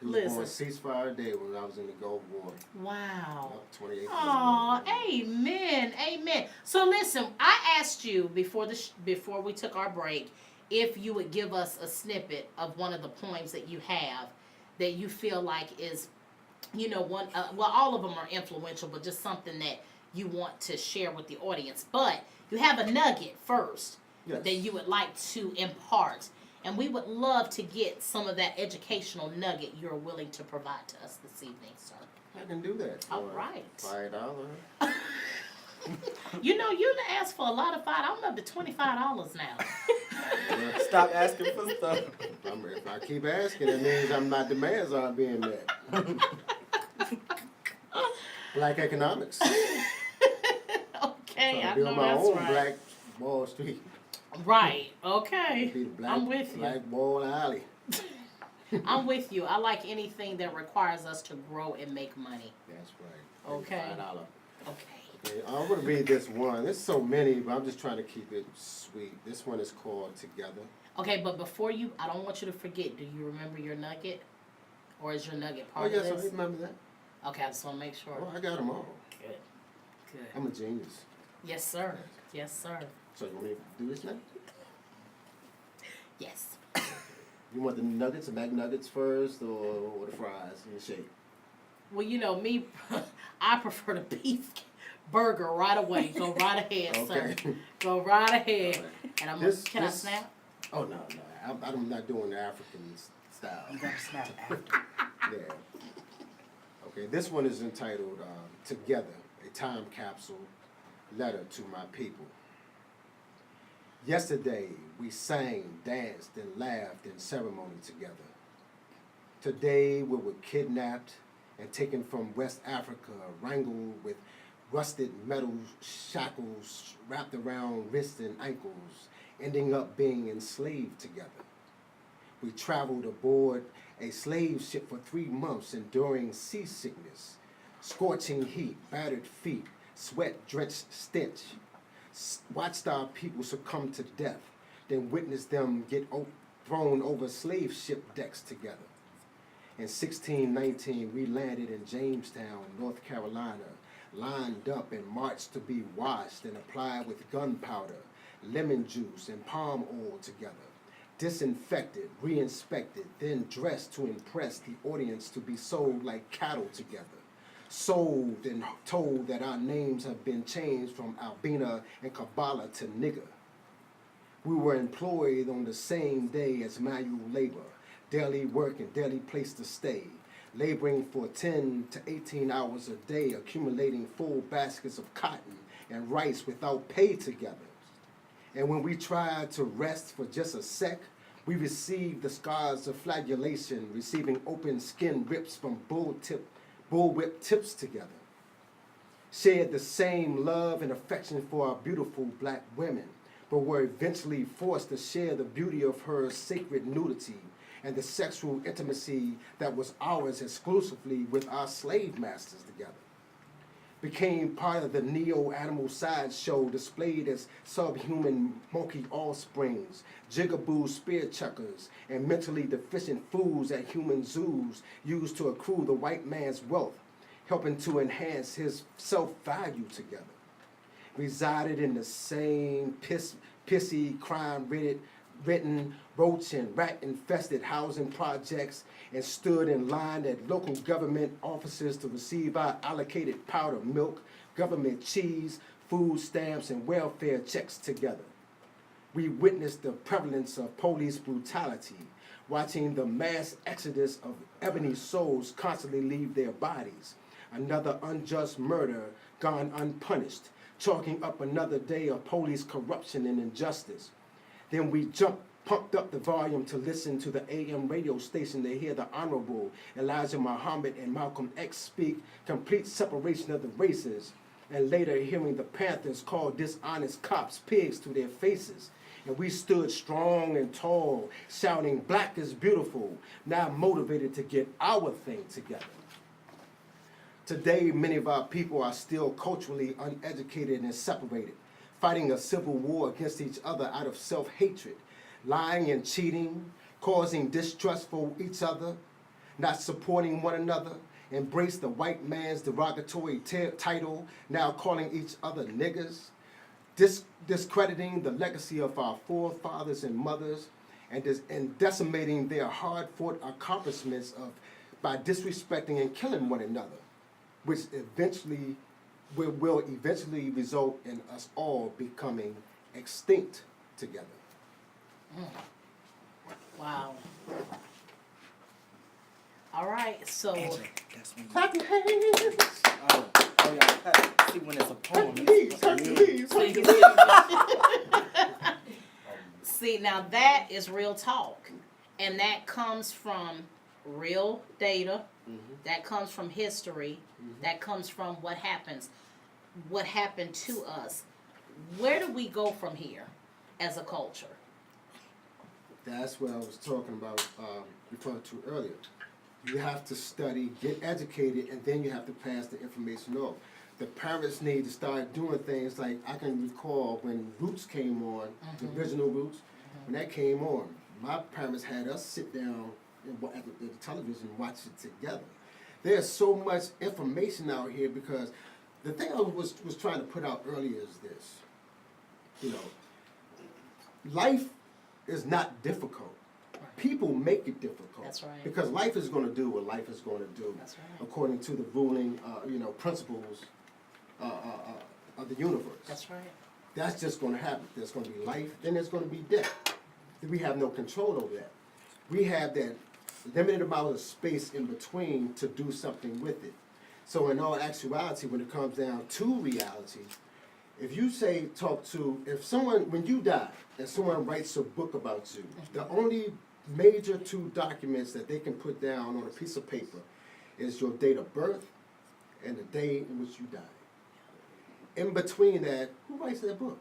He was born ceasefire day when I was in the Gulf War. Wow. 28. Oh, amen, amen. So listen, I asked you before before we took our break if you would give us a snippet of one of the poems that you have that you feel like is, one. Well, all of them are influential, but just something that you want to share with the audience. But you have a nugget first Yes. that you would like to impart. And we would love to get some of that educational nugget you're willing to provide to us this evening, sir. I can do that. All right. $5. You asked for a lot of $5. I'm up to $25 now. Stop asking for stuff. If I keep asking, it means my demands aren't being met. Black economics. Okay, I build know my that's own right. Black Wall Street. Right. Okay. Be the black, I'm with you. Black Wall Alley. I'm with you. I like anything that requires us to grow and make money. That's right. Okay. $5. Okay. Okay, I'm going to read this one. There's so many, but I'm just trying to keep it sweet. This one is called Together. Okay, but before I don't want you to forget. Do you remember your nugget, or is your nugget part Oh, yes, of this? I remember that. Okay, I just want to make sure. Oh, I got them all. Good. Good. I'm a genius. Yes, sir. Yes, sir. So you want me to do this now? Yes. You want the nuggets, the McNuggets first, or the fries in the shake? Well, me, I prefer the beef burger right away. Go right ahead, sir. Okay. Go right ahead. Right. And can I snap? Oh, no. I'm not doing the African style. You gotta snap after. Yeah. Okay, this one is entitled Together, a Time Capsule Letter to My People. Yesterday, we sang, danced, and laughed in ceremony together. Today, we were kidnapped and taken from West Africa, wrangled with rusted metal shackles wrapped around wrists and ankles, ending up being enslaved together. We traveled aboard a slave ship for 3 months, enduring seasickness, scorching heat, battered feet, sweat-drenched stench. Watched our people succumb to death, then witnessed them get thrown over slave ship decks together. In 1619, we landed in Jamestown, North Carolina, lined up and marched to be washed and applied with gunpowder, lemon juice, and palm oil together. Disinfected, re-inspected, then dressed to impress the audience to be sold like cattle together. Sold and told that our names have been changed from Albina and Kabbalah to nigger. We were employed on the same day as manual labor, daily work and daily place to stay, laboring for 10 to 18 hours a day, accumulating full baskets of cotton and rice without pay together. And when we tried to rest for just a sec, we received the scars of flagellation, receiving open skin rips from bullwhip tips together. Shared the same love and affection for our beautiful black women, but were eventually forced to share the beauty of her sacred nudity and the sexual intimacy that was ours exclusively with our slave masters together. Became part of the neo-animal sideshow displayed as subhuman monkey offsprings, jigaboo spear chuckers, and mentally deficient fools at human zoos used to accrue the white man's wealth, helping to enhance his self-value together. Resided in the same pissy, crime-ridden, roach and rat-infested housing projects and stood in line at local government offices to receive our allocated powdered milk, government cheese, food stamps, and welfare checks together. We witnessed the prevalence of police brutality, watching the mass exodus of ebony souls constantly leave their bodies, another unjust murder gone unpunished, chalking up another day of police corruption and injustice. Then we pumped up the volume to listen to the AM radio station to hear the Honorable Elijah Muhammad and Malcolm X speak complete separation of the races, and later hearing the Panthers call dishonest cops pigs to their faces. And we stood strong and tall, shouting, "Black is beautiful," now motivated to get our thing together. Today, many of our people are still culturally uneducated and separated, fighting a civil war against each other out of self-hatred, lying and cheating, causing distrust for each other. not supporting one another, embrace the white man's derogatory title, now calling each other niggers, discrediting the legacy of our forefathers and mothers, and decimating their hard-fought accomplishments by disrespecting and killing one another, which eventually will eventually result in us all becoming extinct together. Wow. All right, so Angela, that's when you... Clap your hands! Oh, yeah. See, when it's a poem, see, now that is real talk, and that comes from real data. That comes from history. That comes from what happened to us. Where do we go from here as a culture? That's what I was talking about, referring to earlier. You have to study, get educated, and then you have to pass the information off. The parents need to start doing things like, I can recall when Roots came on, the original Roots, when that came on, my parents had us sit down at the television and watch it together. There's so much information out here because the thing I was trying to put out earlier is this. You know, life is not difficult. People make it difficult. That's right. Because life is going to do what life is going to do. That's right. According to the ruling, principles of the universe. That's right. That's just going to happen. There's going to be life, then there's going to be death. We have no control over that. We have that limited amount of space in between to do something with it. So in all actuality, when it comes down to reality, if you when you die and someone writes a book about you, the only major two documents that they can put down on a piece of paper is your date of birth and the day in which you died. In between that, who writes that book?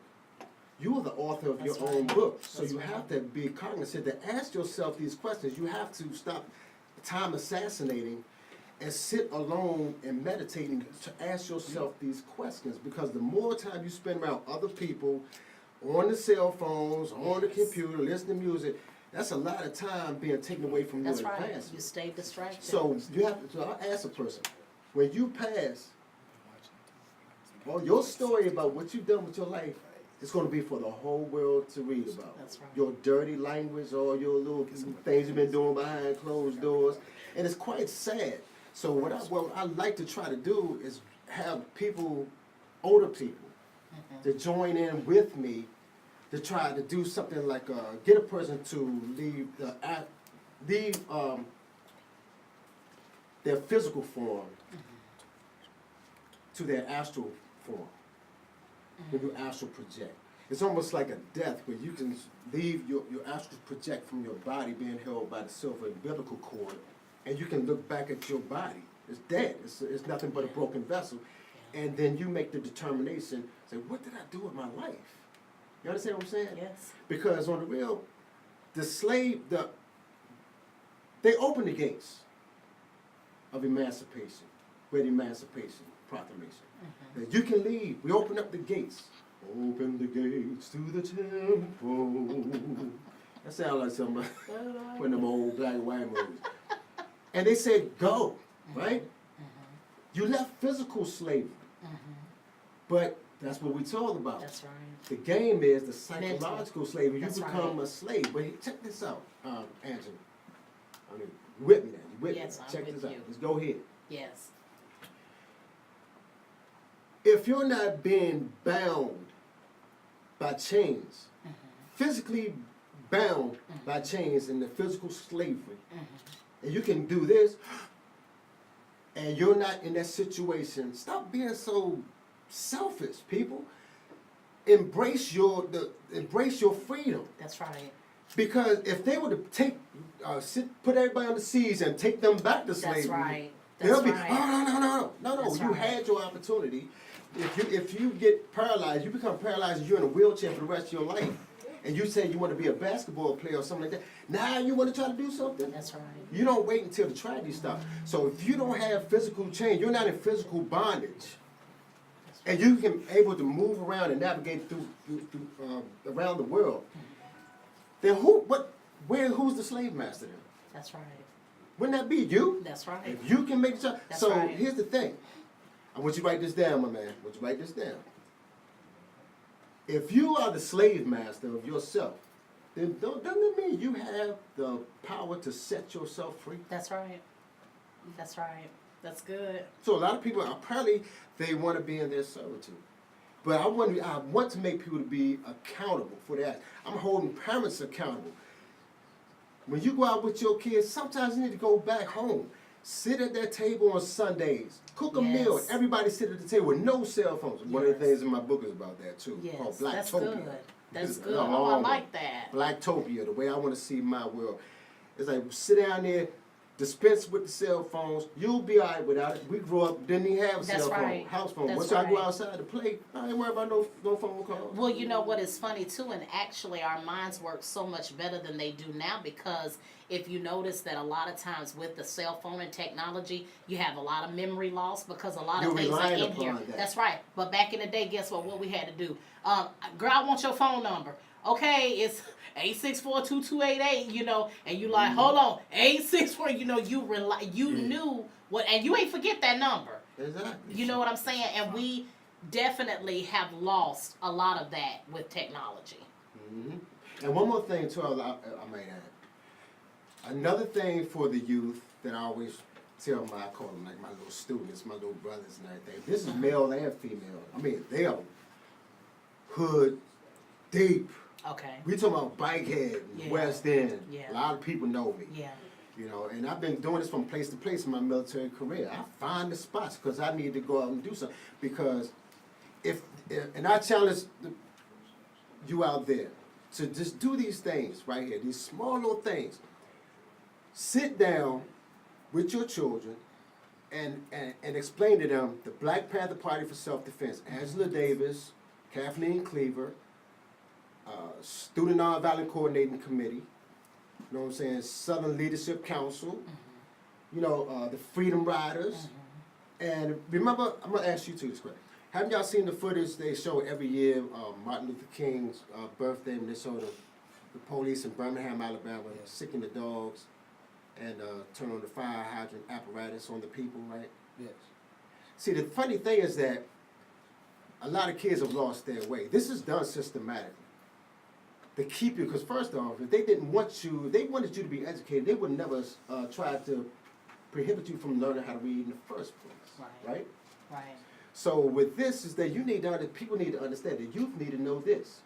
You are the author of your own book. So you have to be cognizant to ask yourself these questions. You have to stop time assassinating and sit alone and meditating to ask yourself these questions, because the more time you spend around other people, on the cell phones, on the computer, listening to music, that's a lot of time being taken away from your advancement. You stay distracted. So you have to. So I'll ask a person, when you pass, well, your story about what you've done with your life, it's going to be for the whole world to read about. That's right. Your dirty language, all your little things you've been doing behind closed doors, and it's quite sad. So what I like to try to do is have people, older people, to join in with me to try to do something like get a person to leave their physical form to their astral form. When you astral project, it's almost like a death where you can leave your astral project from your body being held by the silver umbilical cord, and you can look back at your body. It's dead. It's nothing but a broken vessel. And then you make the determination, say, what did I do with my life? You understand what I'm saying? Yes. Because on the real, they open the gates of emancipation, with Emancipation Proclamation. That you can leave. We open up the gates. Open the gates to the temple. That sounds like some one of them old black and white movies. And they said, go, right? You left physical slavery. But that's what we talk about. That's right. The game is the psychological slavery. You That's become right. a slave. But check this out, Angela. I mean, you with me now. You with Yes, me. I'm Check with this out. you. Let's go ahead. Yes. If you're not being bound by chains, physically bound by chains in the physical slavery, and you can do this, and you're not in that situation, stop being so selfish, people. Embrace your freedom. That's right. Because if they were to put everybody on the seas and take them back to slavery, That's right. they'll That's be, right. no. That's You right. had your opportunity. If you get paralyzed, you become paralyzed, and you're in a wheelchair for the rest of your life, and you say you want to be a basketball player or something like that, now you want to try to do something? That's right. You don't wait until the tragedy stops. So if you don't have physical change, you're not in physical bondage, and you can able to move around and navigate through around the world, then who's the slave master then? That's right. Wouldn't that be you? That's right. If you can make it so. That's So right. here's the thing. I want you to write this down, my man. I want you to write this down. If you are the slave master of yourself, then doesn't it mean you have the power to set yourself free? That's right. That's right. That's good. So a lot of people apparently they want to be in their servitude. But I want to make people to be accountable for that. I'm holding parents accountable. When you go out with your kids, sometimes you need to go back home. Sit at that table on Sundays. Cook a meal. Yes. Everybody sit at the table with no cell phones. One of the Yes. things in my book is about that too. Yes, Called that's Blacktopia. good. That's It's a good. long Oh, I one. like that. Blacktopia, the way I want to see my world. It's like sit down there, dispense with the cell phones. You'll be all right without it. We grew up, didn't even have a That's cell phone, right. house phone. That's Once I go right. outside to play, I ain't worried about no phone calls. Well, you know what is funny too, and actually our minds work so much better than they do now, because if you notice that a lot of times with the cell phone and technology, you have a lot of memory loss because a lot of You're things are relying in here. upon that. That's right. But back in the day, guess what we had to do? Girl, I want your phone number. Okay, it's 864-2288, you know, and you like, hold on, 864, you know, you knew what, and you ain't forget that number. Exactly. You know what I'm saying? And we definitely have lost a lot of that with technology. hmm And one more thing too, I might add. Another thing for the youth that I always tell I call them like my little students, my little brothers and everything. This is male and female. I mean, they are hood deep. Okay. We talking about Bikehead, Yeah. West End. Yeah. A lot of people know me. Yeah. You know, and I've been doing this from place to place in my military career. I find the spots because I need to go out and do something. Because and I challenge you out there to just do these things right here, these small little things. Sit down with your children and explain to them the Black Panther Party for Self-Defense. Angela Davis, Kathleen Cleaver, Student Nonviolent Coordinating Committee, you know what I'm saying, Southern Leadership Council, you know, the Freedom Riders. And remember, I'm going to ask you two this question. Haven't y'all seen the footage they show every year, Martin Luther King's birthday, when they show the police in Birmingham, Alabama, sicking the dogs and turn on the fire hydrant apparatus on the people, right? Yes. See, the funny thing is that a lot of kids have lost their way. This is done systematically to keep you, because first off, if they didn't want you, if they wanted you to be educated, they would never try to prohibit you from learning how to read in the first place, right? Right. So with this is that you need to, people need to understand, the youth need to know this.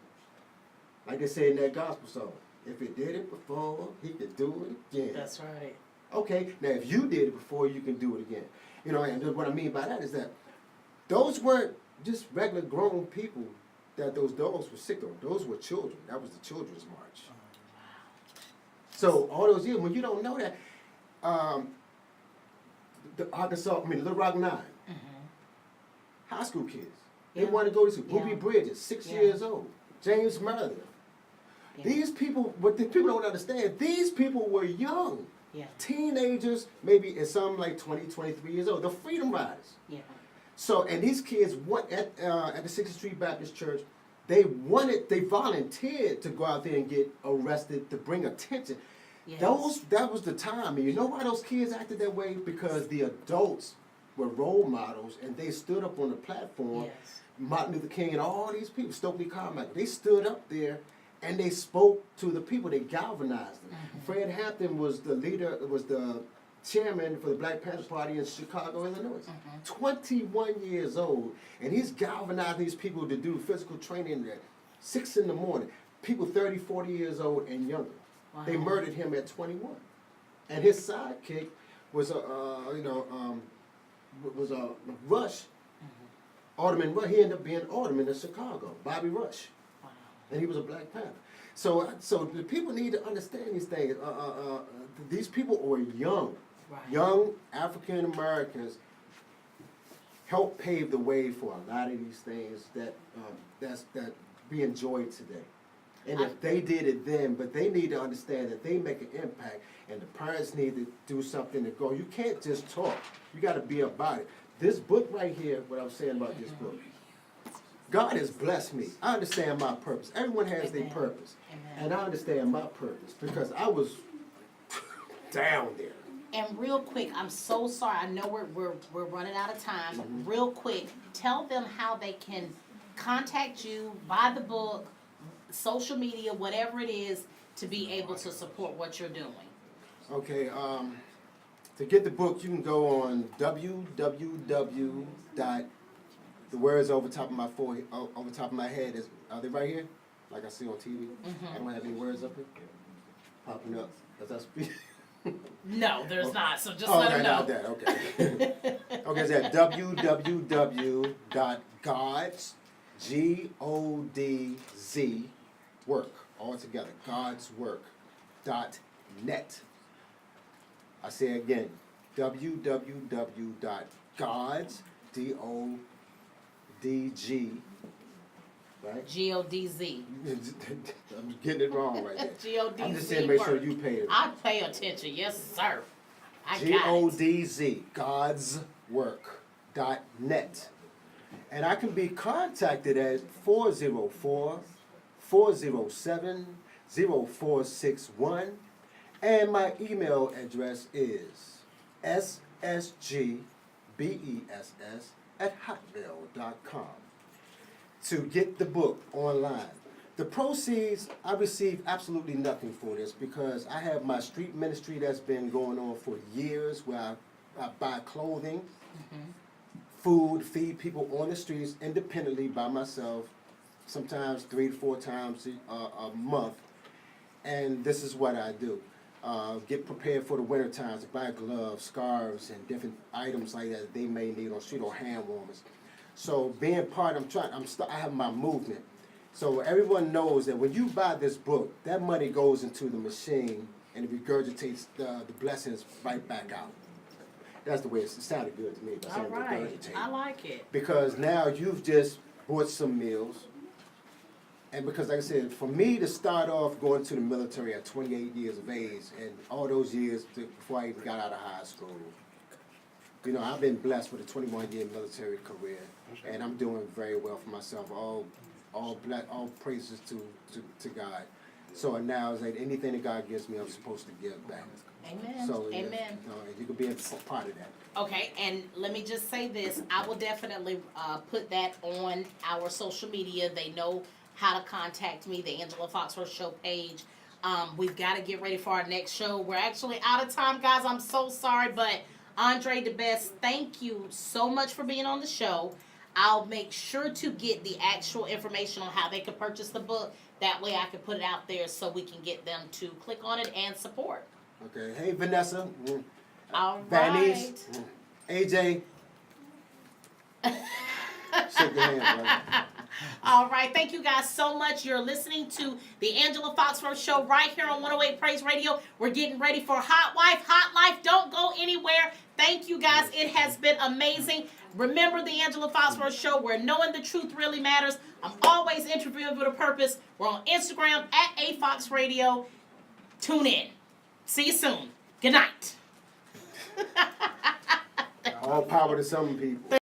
Like they say in that gospel song, if he did it before, he could do it again. That's right. Okay, now if you did it before, you can do it again. You know, and what I mean by that is that those weren't just regular grown people that those dogs were sick on. Those were children. That was the Children's March. So all those years, when you don't know that, the Little Rock Nine, high school kids, they Yeah. want to go to school. Yeah. Ruby Bridges, 6 Yeah. years old. James Merlin. Yeah. These people, what the people don't understand, these people were young. Yeah. Teenagers, maybe and some like 20, 23 years old. The Freedom Riders. Yeah. So, and these kids went at the 60th Street Baptist Church, they volunteered to go out there and get arrested to bring attention. Yes. That was the time. And you know why those kids acted that way? Because the adults were role models and they stood up on the platform. Yes. Martin Luther King and all these people, Stokely Carmichael, they stood up there and they spoke to the people. They galvanized them. Fred Hampton was the leader, was the chairman for the Black Panther Party in Chicago, Illinois. 21 years old, and he's galvanizing these people to do physical training at 6 in the morning. People 30, 40 years old and younger. Wow. They murdered him at 21. And his sidekick was Rush, Alderman Rush. He ended up being Alderman in Chicago, Bobby Rush. Wow. And he was a Black Panther. So the people need to understand these things. These people were young. Right. Young African Americans helped pave the way for a lot of these things that we enjoy today. And if they did it then, but they need to understand that they make an impact, and the parents need to do something to go. You can't just talk. You got to be about it. This book right here, what I'm saying about this book, God has blessed me. I understand my purpose. Everyone has their Amen. purpose. Amen. And I understand my purpose because I was down there. And real quick, I'm so sorry. I know we're running out of time. Real quick, tell them how they can contact you, buy the book, social media, whatever it is, to be able to support what you're doing. Okay, to get the book, you can go on www. The words over top of my forehead, over top of my head, are they right here? Like I see on TV? I don't have any words up here popping up as I speak. No, there's not. So just Oh, let okay, them know. not that, okay. Okay, it's at www.gods, G-O-D-Z, work, all together, godswork.net. I say again, www.gods, D-O-D-G, right? G-O-D-Z. I'm getting it wrong right there. G-O-D-Z. I'm just saying, make sure work. you pay it. I pay attention. Yes, sir. I got it. G-O-D-Z, godswork.net. And I can be contacted at 404-407-0461. And my email address is ssgbess@hotmail.com. To get the book online. The proceeds, I receive absolutely nothing for this because I have my street ministry that's been going on for years where I buy clothing, food, feed people on the streets independently by myself, sometimes 3 to 4 times a month. And this is what I do. Get prepared for the winter times, buy gloves, scarves, and different items like that they may need on the street or hand warmers. So being part, I have my movement. So everyone knows that when you buy this book, that money goes into the machine and it regurgitates the blessings right back out. That's the way it sounded good to me. By All saying right. regurgitate. I like it. Because now you've just bought some meals. And because, like I said, for me to start off going to the military at 28 years of age, and all those years before I even got out of high school, you know, I've been blessed with a 21-year military career, and I'm doing very well for myself. All praises to God. So now it's like anything that God gives me, I'm supposed to give back. Amen. So Amen. you can be a part of that. Okay, and let me just say this. I will definitely put that on our social media. They know how to contact me, the Angela Foxworth Show page. We've got to get ready for our next show. We're actually out of time, guys. I'm so sorry, but Andre DeBest, thank you so much for being on the show. I'll make sure to get the actual information on how they can purchase the book. That way I can put it out there so we can get them to click on it and support. Okay. Hey, Vanessa. All Vanessa. right. AJ. Shake your hand, brother. All right. Thank you guys so much. You're listening to the Angela Foxworth Show right here on 108 Praise Radio. We're getting ready for Hot Wife. Hot Life. Don't go anywhere. Thank you guys. It has been amazing. Remember the Angela Foxworth Show where knowing the truth really matters. I'm always interviewing with a purpose. We're on Instagram at AFoxRadio. Tune in. See you soon. Good night. All power to some people.